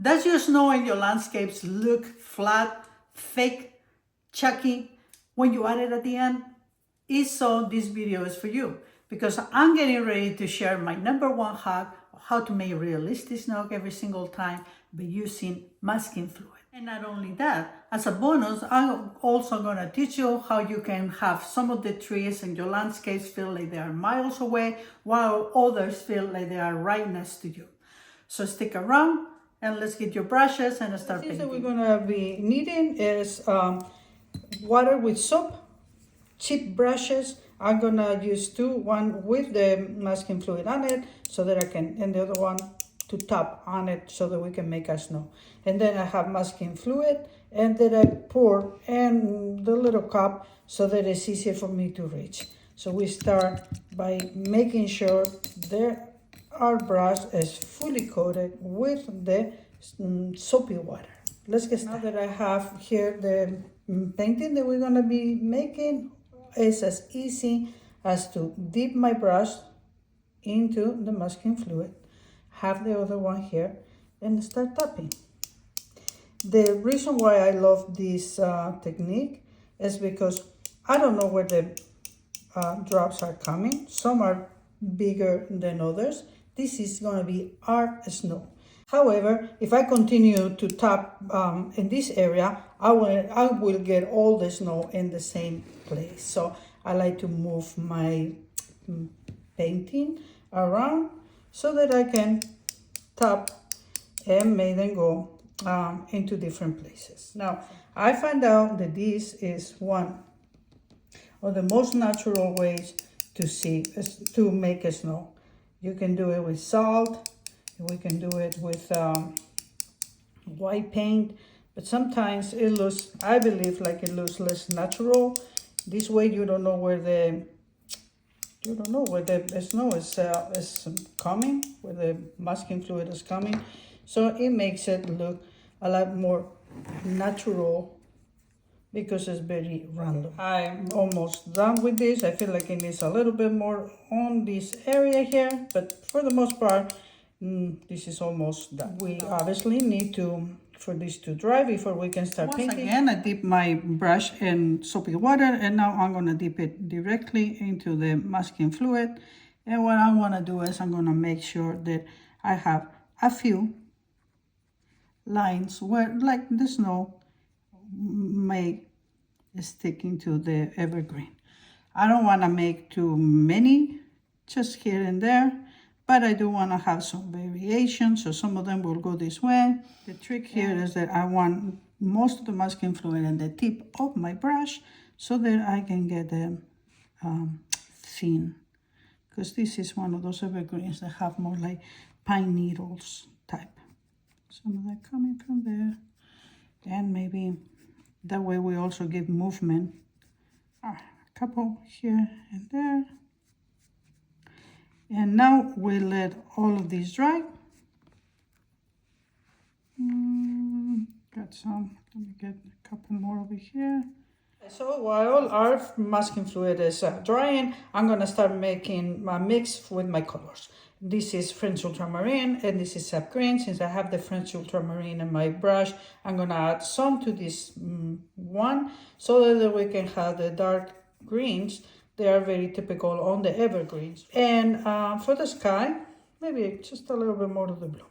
Does your snow and your landscapes look flat, fake, chalky when you add it at the end? If so, this video is for you because I'm getting ready to share my #1 hack of how to make realistic snow every single time by using masking fluid. And not only that, as a bonus, I'm also going to teach you how you can have some of the trees in your landscapes feel like they are miles away while others feel like they are right next to you. So stick around and let's get your brushes and start painting. The things that we're gonna be needing is water with soap, cheap brushes. I'm gonna use two, one with the masking fluid on it so that I can, and the other one to tap on it so that we can make a snow. And then I have masking fluid and then I pour in the little cup so that it's easier for me to reach. So we start by making sure our brush is fully coated with the soapy water. Let's get started. Now that I have here the painting that we're going to be making, is as easy as to dip my brush into the masking fluid, have the other one here, and start tapping. The reason why I love this technique is because I don't know where the drops are coming. Some are bigger than others. This is going to be our snow. However, if I continue to tap in this area, I will get all the snow in the same place. So I like to move my painting around so that I can tap and make them go into different places. Now, I found out that this is one of the most natural ways to make a snow. You can do it with salt. We can do it with white paint, but sometimes it looks, I believe, like it looks less natural. This way you don't know where the snow is coming, where the masking fluid is coming. So it makes it look a lot more natural because it's very random. I'm almost done with this. I feel like it needs a little bit more on this area here, but for the most part, this is almost done. We obviously need for this to dry before we can start painting. Once again, I dip my brush in soapy water, and now I'm going to dip it directly into the masking fluid. And what I want to do is I'm going to make sure that I have a few lines where, like the snow, may stick into the evergreen. I don't want to make too many, just here and there. But I do want to have some variation, so some of them will go this way. The trick here is that I want most of the masking fluid in the tip of my brush so that I can get them thin. Because this is one of those evergreens that have more like pine needles type. Some of that coming from there. And maybe that way we also give movement. A couple here and there. And now we let all of these dry. Got some, let me get a couple more over here. So while our masking fluid is drying, I'm gonna start making my mix with my colors. This is French ultramarine and this is sap green. Since I have the French ultramarine in my brush, I'm gonna add some to this one so that we can have the dark greens. They are very typical on the evergreens. And for the sky, maybe just a little bit more of the blue.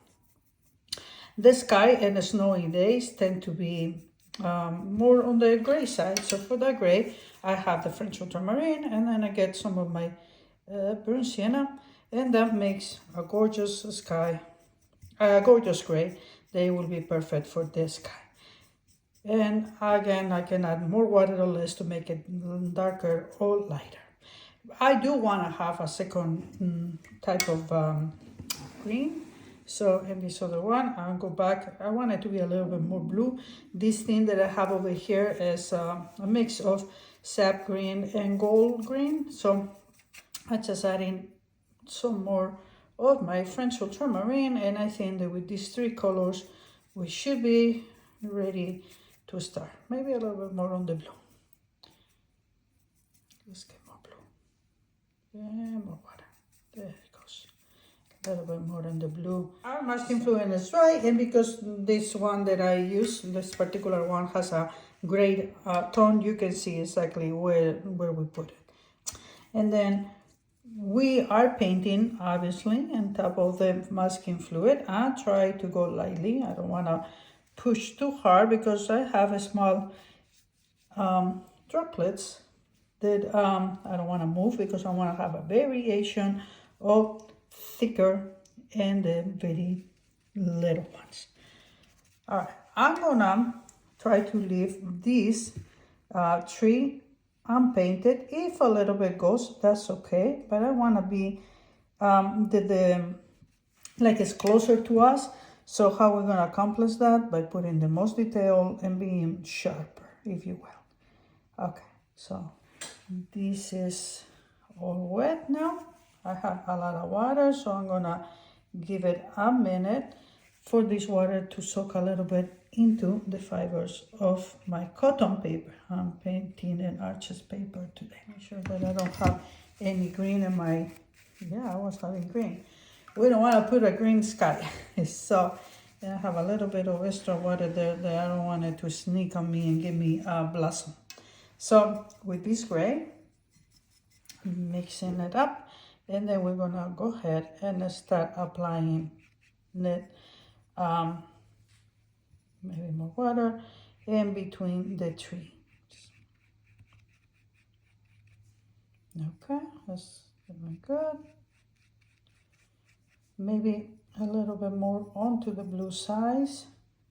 The sky and the snowy days tend to be more on the gray side. So for the gray, I have the French ultramarine, and then I get some of my burnt sienna, and that makes a gorgeous sky, a gorgeous gray. They will be perfect for the sky. And again, I can add more water or less to make it darker or lighter. I do want to have a second type of green. So in this other one, I'll go back. I want it to be a little bit more blue. This thing that I have over here is a mix of sap green and gold green. So I'm just adding some more of my French ultramarine. And I think that with these three colors, we should be ready to start. Maybe a little bit more on the blue. Let's get more blue. And more water. There it goes. a little bit more on the blue. Our masking fluid is dry, and because this one that I use, this particular one, has a gray tone, you can see exactly where we put it. And then we are painting, obviously, on top of the masking fluid. I try to go lightly. I don't want to push too hard because I have a small droplets that I don't want to move because I want to have a variation of thicker and the very little ones. All right, I'm gonna try to leave this tree unpainted. If a little bit goes, that's okay, but I want to be like it's closer to us. So how we're gonna accomplish that? By putting the most detail and being sharper, if you will. Okay, so this is all wet now. I have a lot of water, so I'm gonna give it a minute for this water to soak a little bit into the fibers of my cotton paper. I'm painting an arches paper today. Make sure that I don't have any green in my, yeah, I was having green. We don't want to put a green sky. So I have a little bit of extra water there that I don't want it to sneak on me and give me a blossom. So with this gray, mixing it up, and then we're gonna go ahead and start applying it, maybe more water in between the trees. Okay, that's looking good. Maybe a little bit more onto the blue sides.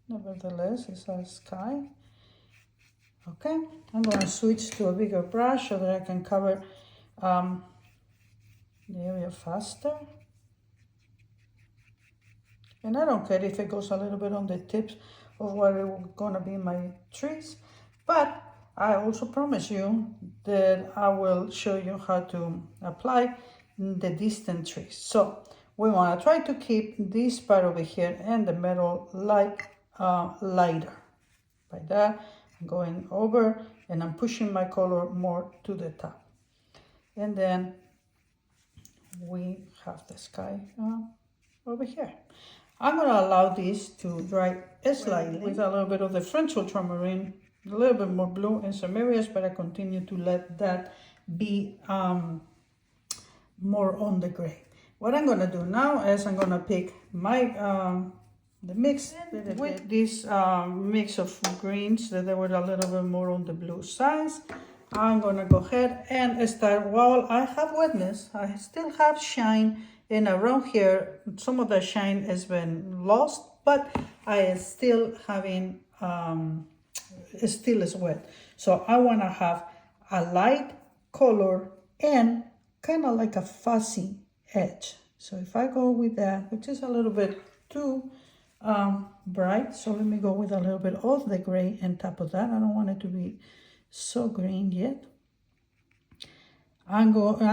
Nevertheless, it's a sky. Okay, I'm going to switch to a bigger brush so that I can cover the area faster. And I don't care if it goes a little bit on the tips of where it's going to be my trees, but I also promise you that I will show you how to apply the distant trees. So we want to try to keep this part over here and the middle like lighter. By that, I'm going over and I'm pushing my color more to the top. And then we have the sky over here. I'm going to allow this to dry slightly with a little bit of the French ultramarine, a little bit more blue in some areas, but I continue to let that be more on the gray. What I'm going to do now is I'm going to pick my the mix with this mix of greens that they were a little bit more on the blue sides. I'm going to go ahead and start. While I have wetness, I still have shine, and around here some of the shine has been lost, but I am still having it still is wet. So I want to have a light color and kind of like a fuzzy edge. So if I go with that, which is a little bit too bright, so let me go with a little bit of the gray on top of that. I don't want it to be so green yet. I'm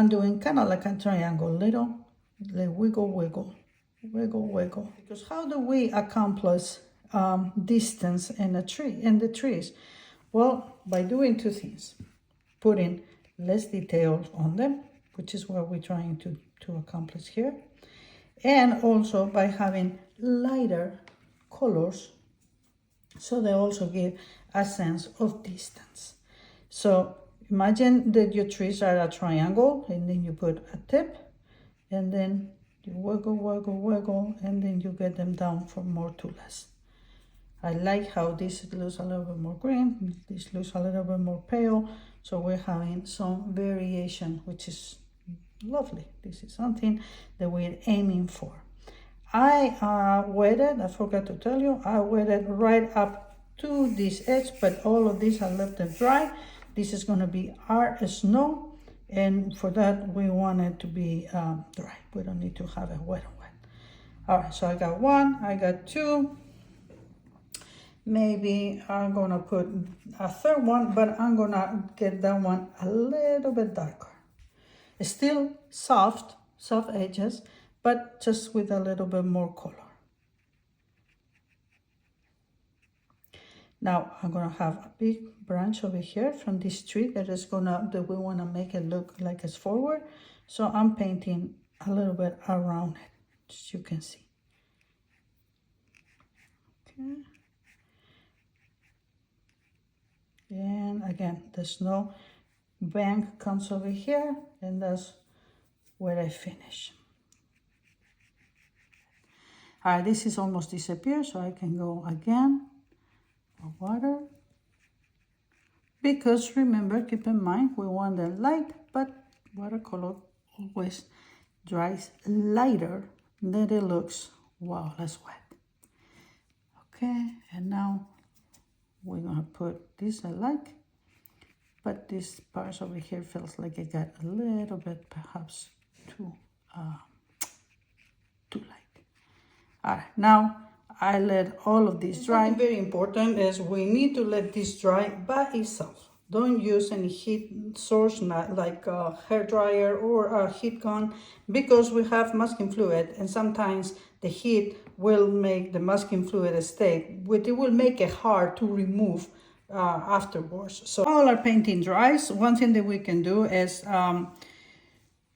doing kind of like a triangle, little wiggle, wiggle, wiggle, wiggle. Because how do we accomplish distance in a tree, in the trees? Well, by doing two things: putting less details on them, which is what we're trying to accomplish here, and also by having lighter colors, so they also give a sense of distance. So imagine that your trees are a triangle, and then you put a tip, and then you wiggle, wiggle, wiggle, and then you get them down from more to less. I like how this looks a little bit more green, this looks a little bit more pale, so we're having some variation, which is lovely. This is something that we're aiming for. I wetted, I forgot to tell you, I wetted right up to this edge, but all of this I left it dry. This is going to be our snow, and for that we want it to be dry. We don't need to have it wet. All right, so I got one, I got two. Maybe I'm going to put a third one, but I'm going to get that one a little bit darker. It's still soft edges, but just with a little bit more color. Now I'm gonna have a big branch over here from this tree that we wanna make it look like it's forward. So I'm painting a little bit around it. as you can see. Okay. And again, the snow bank comes over here, and that's where I finish. All right, this is almost disappeared, so I can go again for water. Because remember, keep in mind, we want the light, but watercolor always dries lighter than it looks while it's wet. Okay, and now we're gonna put this I like, but this part over here feels like it got a little bit perhaps too light. All right, now I let all of this dry. Something very important is we need to let this dry by itself. Don't use any heat source like a hair dryer or a heat gun, because we have masking fluid, and sometimes the heat will make the masking fluid stay. It will make it hard to remove afterwards. So all our painting dries. One thing that we can do is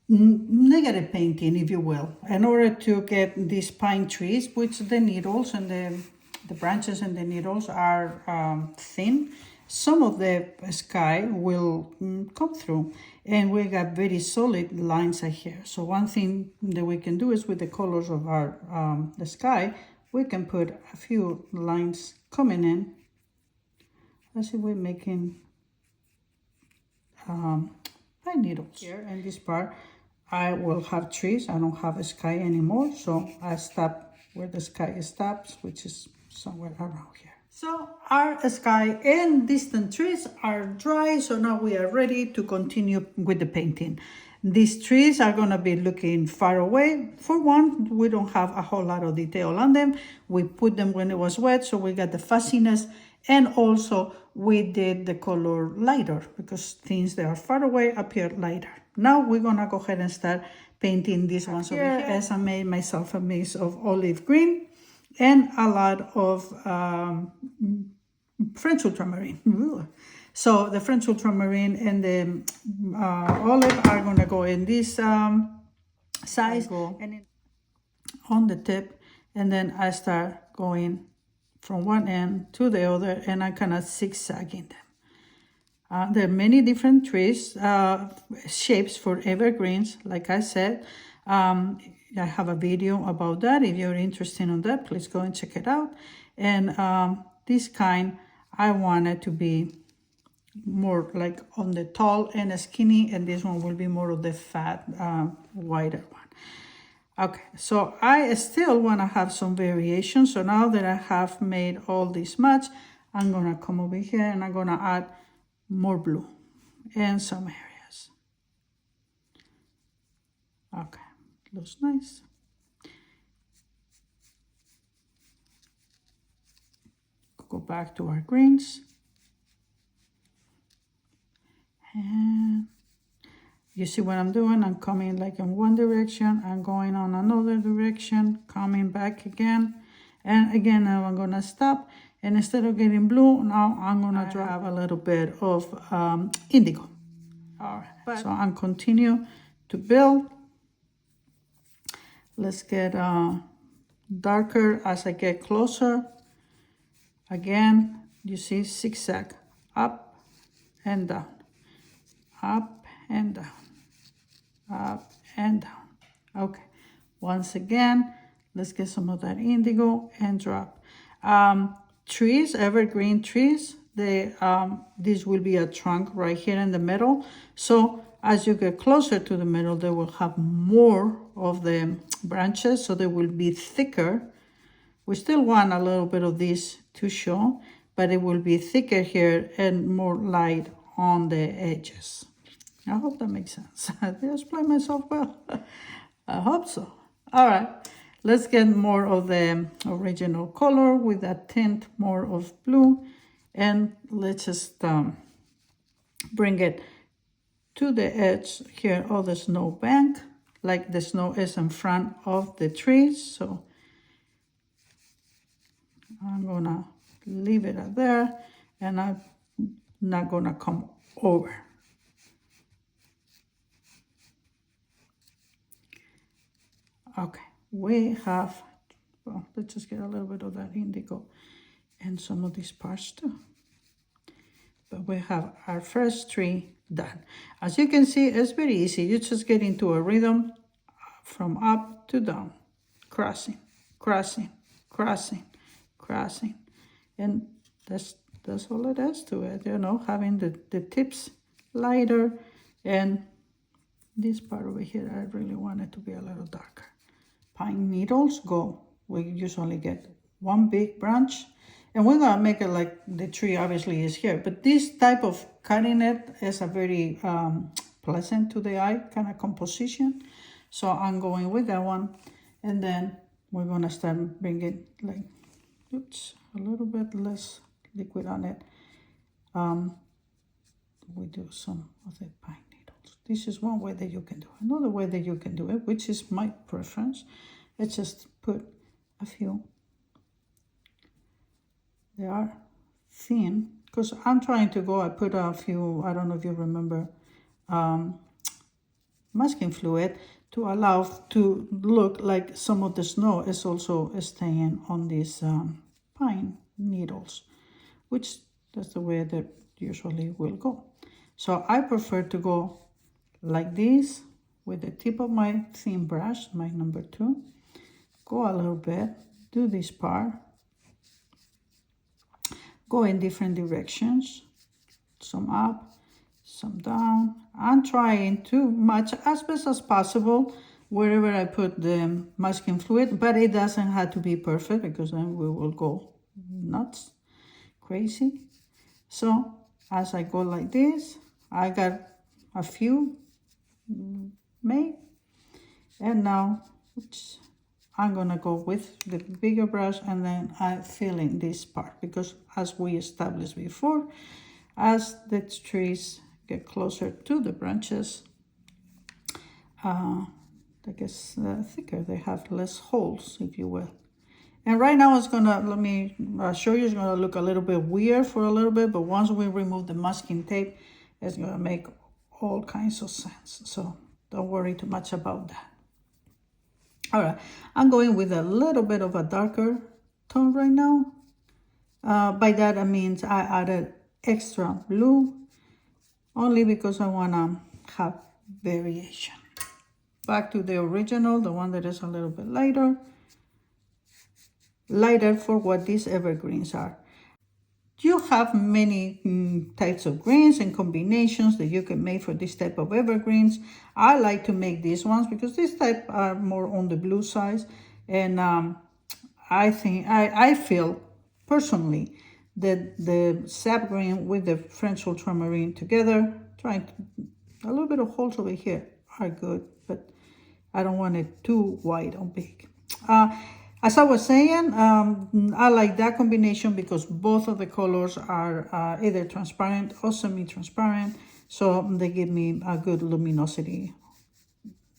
negative painting, if you will, in order to get these pine trees, which the needles and the branches and the needles are thin. Some of the sky will come through, and we got very solid lines here. So one thing that we can do is with the colors of our the sky, we can put a few lines coming in as if we're making pine needles. Here in this part, I will have trees. I don't have a sky anymore, so I stop where the sky stops, which is somewhere around here. So our sky and distant trees are dry, so now we are ready to continue with the painting. These trees are going to be looking far away. For one, we don't have a whole lot of detail on them. We put them when it was wet, so we got the fuzziness, and also we did the color lighter because things that are far away appear lighter. Now we're going to go ahead and start painting these ones over here. As I made myself a mix of olive green and a lot of French ultramarine. So the French ultramarine and the olive are going to go in this size and on the tip, and then I start going from one end to the other, and I kind of zigzagging them. There are many different trees, shapes for evergreens, like I said. I have a video about that. If you're interested in that, please go and check it out. And this kind, I want it to be more like on the tall and skinny, and this one will be more of the fat, wider one. Okay, so I still want to have some variation. So now that I have made all this much, I'm going to come over here and I'm going to add more blue in some areas. Okay, looks nice. Go back to our greens. And you see what I'm doing? I'm coming like in one direction, I'm going on another direction, coming back again. And again, now I'm gonna stop. And instead of getting blue, now I'm gonna drop a little bit of indigo. All right, so I'm continue to build. Let's get darker as I get closer. Again, you see zigzag, up and down, up and down, up and down. Okay, once again, let's get some of that indigo and drop. Trees, evergreen trees, they this will be a trunk right here in the middle. So as you get closer to the middle, they will have more of the branches, so they will be thicker. We still want a little bit of this to show, but it will be thicker here and more light on the edges. I hope that makes sense. Did I explain myself well? I hope so. All right, let's get more of the original color with a tint more of blue, and let's just bring it to the edge here of the snow bank, like the snow is in front of the trees. So I'm gonna leave it up there, and I'm not gonna come over. Okay, we have, well, let's just get a little bit of that indigo and some of these parts too. But we have our first tree done. As you can see, it's very easy. You just get into a rhythm from up to down, crossing, crossing, crossing, crossing. And that's all it is to it, you know, having the tips lighter, and this part over here, I really want it to be a little darker. Pine needles go. We usually get one big branch, and we're gonna make it like the tree obviously is here, but this type of cutting it is a very pleasant to the eye kind of composition. So I'm going with that one, and then we're gonna start bringing like, oops, a little bit less liquid on it. We do some of the pine needles. This is one way that you can do it. Another way that you can do it, which is my preference, let's just put a few. They are thin, because I'm trying to go, I put a few, I don't know if you remember, masking fluid to allow to look like some of the snow is also staying on these pine needles, which that's the way that usually will go. So I prefer to go like this with the tip of my thin brush, my number 2, go a little bit, do this part, go in different directions, some up, some down. I'm trying to match as best as possible wherever I put the masking fluid, but it doesn't have to be perfect, because then we will go nuts, crazy. So as I go like this, I got a few made, and now I'm gonna go with the bigger brush, and then I fill in this part, because as we established before, as the trees get closer to the branches, I guess thicker, they have less holes, if you will. And right now it's gonna, let me show you, it's gonna look a little bit weird for a little bit, but once we remove the masking tape, it's gonna make all kinds of sense. So don't worry too much about that. All right, I'm going with a little bit of a darker tone right now. By that I mean I added extra blue, only because I wanna have variation. Back to the original, the one that is a little bit lighter for what these evergreens are. You have many types of greens and combinations that you can make for this type of evergreens. I like to make these ones because this type are more on the blue side, and I feel personally that the sap green with the French ultramarine together, trying to, a little bit of holes over here are good, but I don't want it too wide or big. As I was saying, I like that combination because both of the colors are either transparent or semi-transparent, so they give me a good luminosity.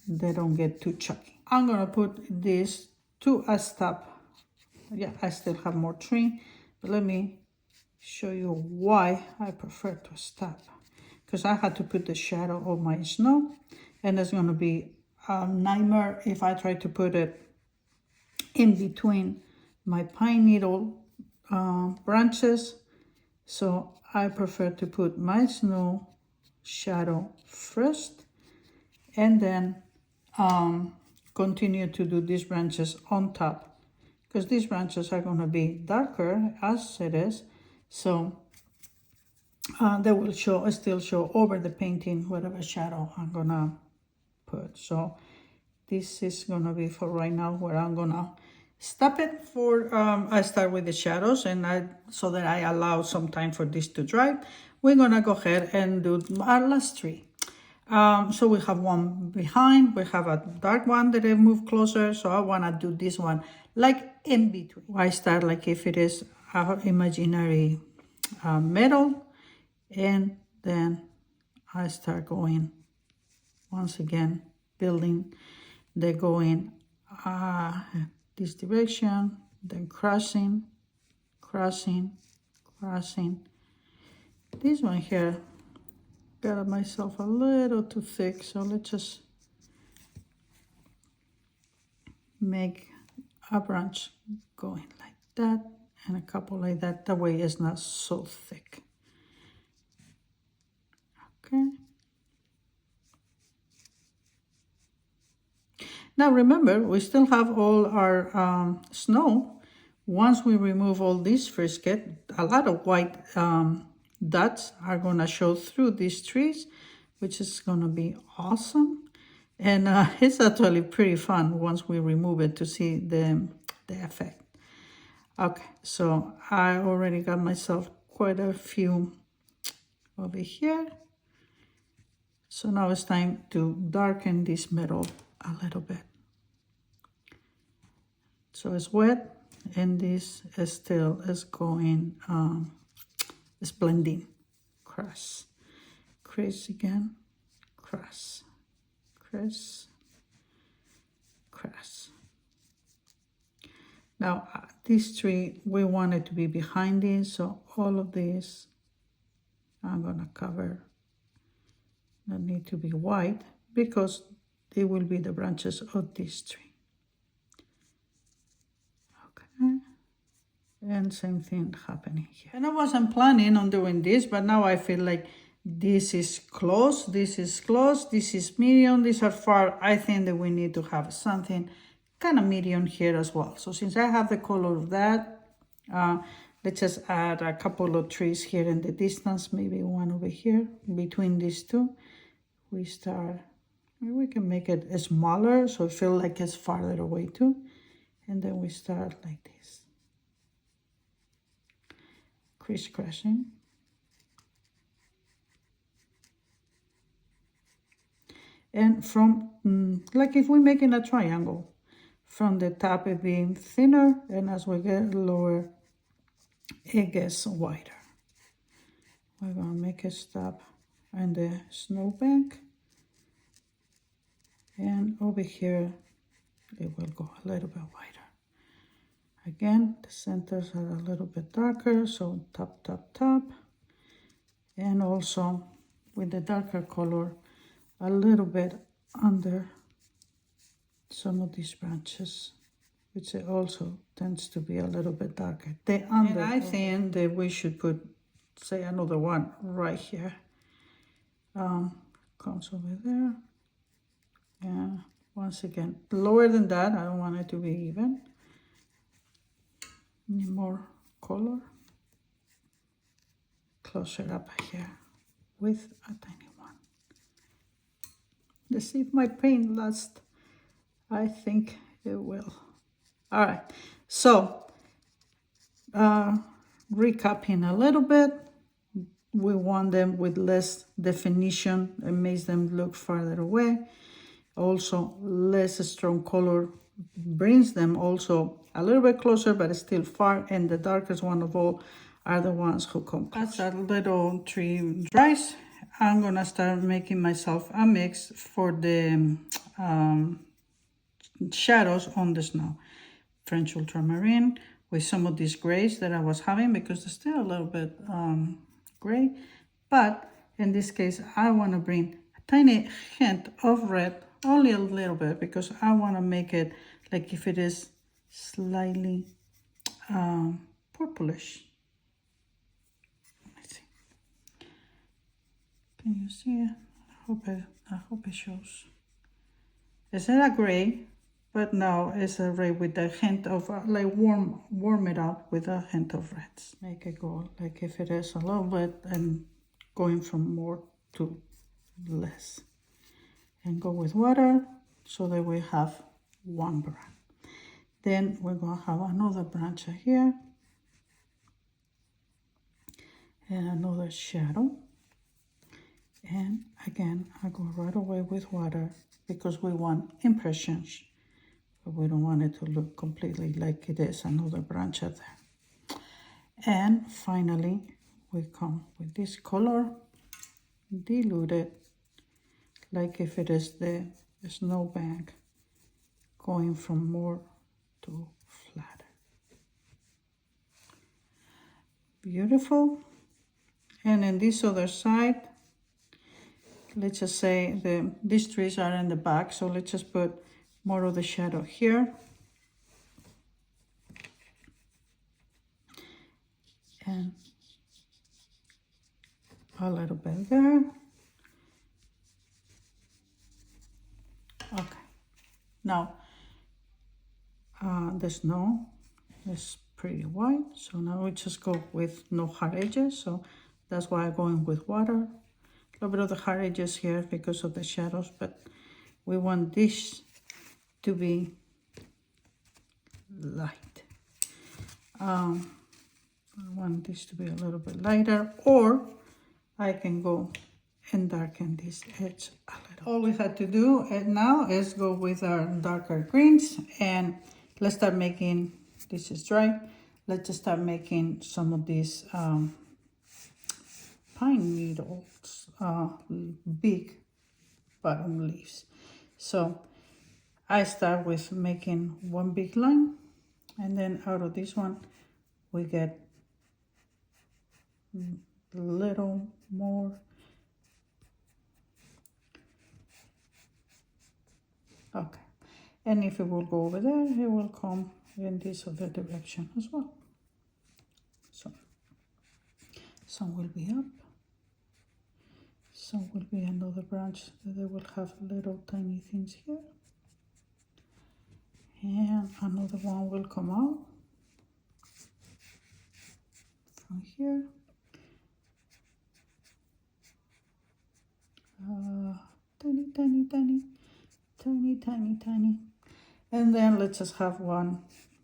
They don't get too chalky. I'm gonna put this to a stop. Yeah, I still have more tree, but let me show you why I prefer to stop. Because I had to put the shadow of my snow, and it's gonna be a nightmare if I try to put it in between my pine needle branches. So I prefer to put my snow shadow first, and then continue to do these branches on top, because these branches are going to be darker as it is, so they will still show over the painting whatever shadow I'm gonna put. So this is gonna be for right now where I'm gonna stop it for I start with the shadows, and so that I allow some time for this to dry. We're gonna go ahead and do our last tree. So we have one behind, we have a dark one that I move closer, so I wanna do this one like in between. I start like if it is our imaginary metal, and then I start going once again, building, they go in this direction, then crossing, crossing, crossing. This one here, got myself a little too thick, so let's just make a branch going like that and a couple like that. That way it's not so thick. Okay. Now remember, we still have all our snow. Once we remove all this frisket, a lot of white dots are gonna show through these trees, which is gonna be awesome. And it's actually pretty fun once we remove it to see the effect. Okay, so I already got myself quite a few over here. So now it's time to darken this metal a little bit. So it's wet, and this is still is going, it's blending. Cross, crease again, cross, crease, cross. Now this tree, we want it to be behind this, so all of this I'm gonna cover. That need to be white because they will be the branches of this tree. Okay, and same thing happening here. And I wasn't planning on doing this, but now I feel like this is close, this is close, this is medium, these are far. I think that we need to have something kind of medium here as well. So since I have the color of that, let's just add a couple of trees here in the distance, maybe one over here between these two. We start, we can make it smaller so it feels like it's farther away too. And then we start like this, crisscrossing. And from, like if we're making a triangle, from the top it being thinner, and as we get lower, it gets wider. We're gonna make a stop on the snowbank, and over here it will go a little bit wider. Again, the centers are a little bit darker, so top, top, top, and also with the darker color a little bit under some of these branches, which also tends to be a little bit darker. The under, and I think that we should put, say, another one right here. Comes over there, and once again, lower than that. I don't want it to be even. Need more color. Closer up here with a tiny one. Let's see if my paint lasts. I think it will. All right, so recapping a little bit, we want them with less definition. It makes them look farther away. Also, less strong color brings them also a little bit closer, but it's still far, and the darkest one of all are the ones who come close. As that little tree dries, I'm gonna start making myself a mix for the shadows on the snow. French ultramarine with some of these grays that I was having, because they're still a little bit gray, but in this case I want to bring a tiny hint of red, only a little bit, because I want to make it like if it is slightly purplish. Let's see. Can you see it? I hope it shows. It's not a gray, but now it's a red with a hint of like warm it up with a hint of reds. Make it go like if it is a little bit, and going from more to less. And go with water so that we have one branch. Then we're gonna have another branch here and another shadow. And again, I go right away with water because we want impressions, but we don't want it to look completely like it is another branch out there. And finally, we come with this color, dilute it, like if it is the snowbank, going from more to flatter. Beautiful. And then this other side, let's just say these trees are in the back, so let's just put more of the shadow here. And a little bit there. Okay. Now, the snow is pretty white, so now we just go with no hard edges, so that's why I'm going with water. A little bit of the hard edges here because of the shadows, but we want this to be light. I want this to be a little bit lighter, or I can go and darken this edge a little. All we have to do now is go with our darker greens, and let's start making, this is dry, let's just start making some of these pine needles, big bottom leaves. So I start with making one big line, and then out of this one we get a little more. Okay, and if it will go over there, it will come in this other direction as well. So some will be up, some will be another branch that they will have little tiny things here, and another one will come out from here. Tiny, tiny, tiny, tiny, tiny, tiny. And then let's just have one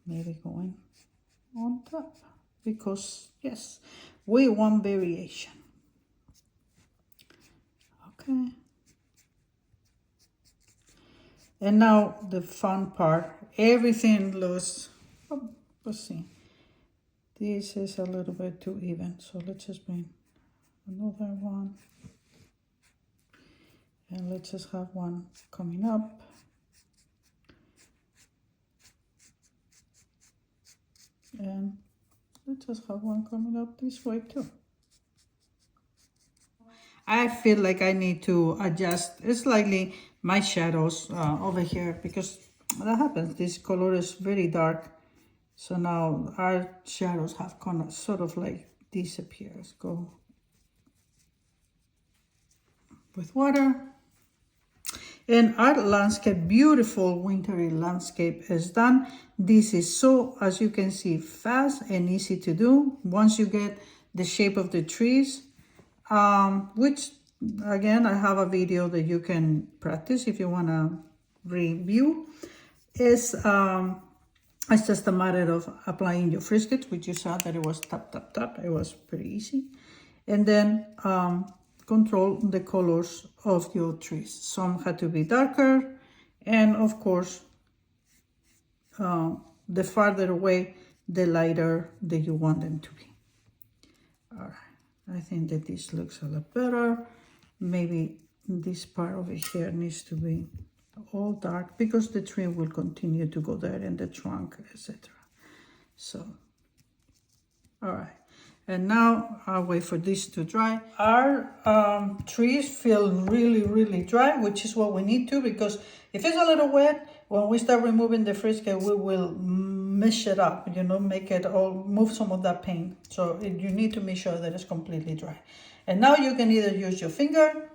maybe going on top, because yes, we want variation. Okay. And now the fun part, everything looks, oh, let's see, this is a little bit too even, so let's just bring another one, and let's just have one coming up. And let's just have one coming up this way too. I feel like I need to adjust slightly my shadows over here, because that happens. This color is very dark. So now our shadows have kind of sort of like disappeared. Let's go with water. And our landscape, beautiful wintry landscape is done. This is so, as you can see, fast and easy to do once you get the shape of the trees, which again, I have a video that you can practice if you want to review. It's just a matter of applying your Frisket, which you saw that it was tap, tap, tap. It was pretty easy. And then control the colors of your trees. Some had to be darker, and of course, the farther away, the lighter that you want them to be. All right, I think that this looks a lot better. Maybe this part over here needs to be all dark, because the tree will continue to go there, and the trunk, etc. So, all right. And now I'll wait for this to dry. Our trees feel really, really dry, which is what we need to, because if it's a little wet, when we start removing the Frisket, we will mess it up, you know, make it all, move some of that paint. So you need to make sure that it's completely dry. And now you can either use your finger.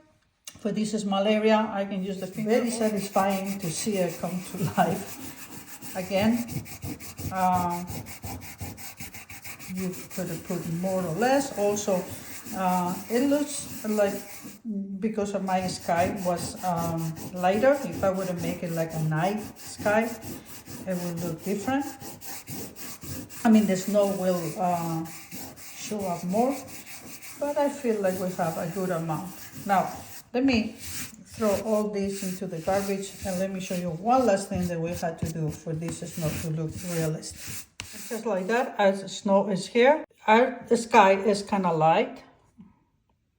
For this small area, I can use the finger. Very satisfying to see it come to life. Again, you could have put more or less. Also, it looks like, because of my sky was lighter, if I were to make it like a night sky, it would look different. I mean, the snow will show up more, but I feel like we have a good amount. Now, let me throw all this into the garbage, and let me show you one last thing that we had to do for this snow to look realistic. Just like that, as snow is here, our sky is kind of light,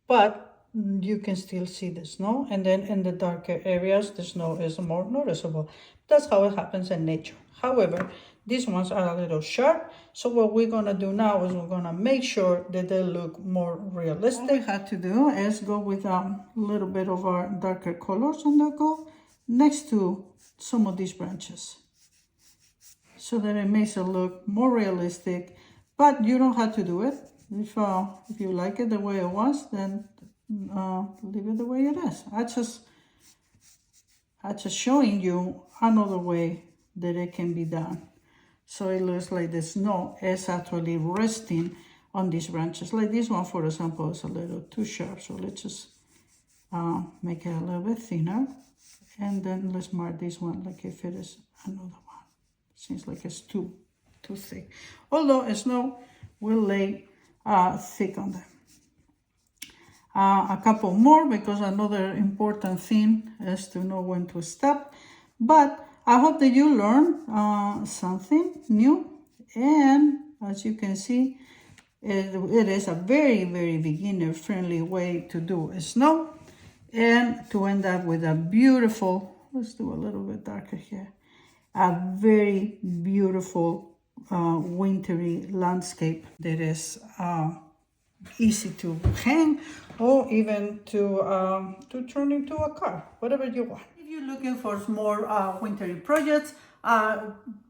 but you can still see the snow, and then in the darker areas, the snow is more noticeable. That's how it happens in nature. However, these ones are a little sharp, so what we're gonna do now is we're gonna make sure that they look more realistic. All we have to do is go with a little bit of our darker colors, and they'll go next to some of these branches, so that it makes it look more realistic. But you don't have to do it. If you like it the way it was, then leave it the way it is. I just showing you another way that it can be done. So it looks like the snow is actually resting on these branches. Like this one, for example, is a little too sharp. So let's just make it a little bit thinner. And then let's mark this one like if it is another one. Seems like it's too thick. Although snow will lay thick on them. A couple more, because another important thing is to know when to stop. But I hope that you learn something new. And as you can see, it is a very, very beginner-friendly way to do snow and to end up with a beautiful, let's do a little bit darker here, a very beautiful wintry landscape that is easy to hang or even to turn into a car, whatever you want. If you're looking for more wintry projects,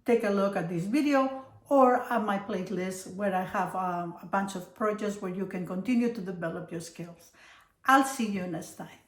take a look at this video or at my playlist where I have a bunch of projects where you can continue to develop your skills. I'll see you next time.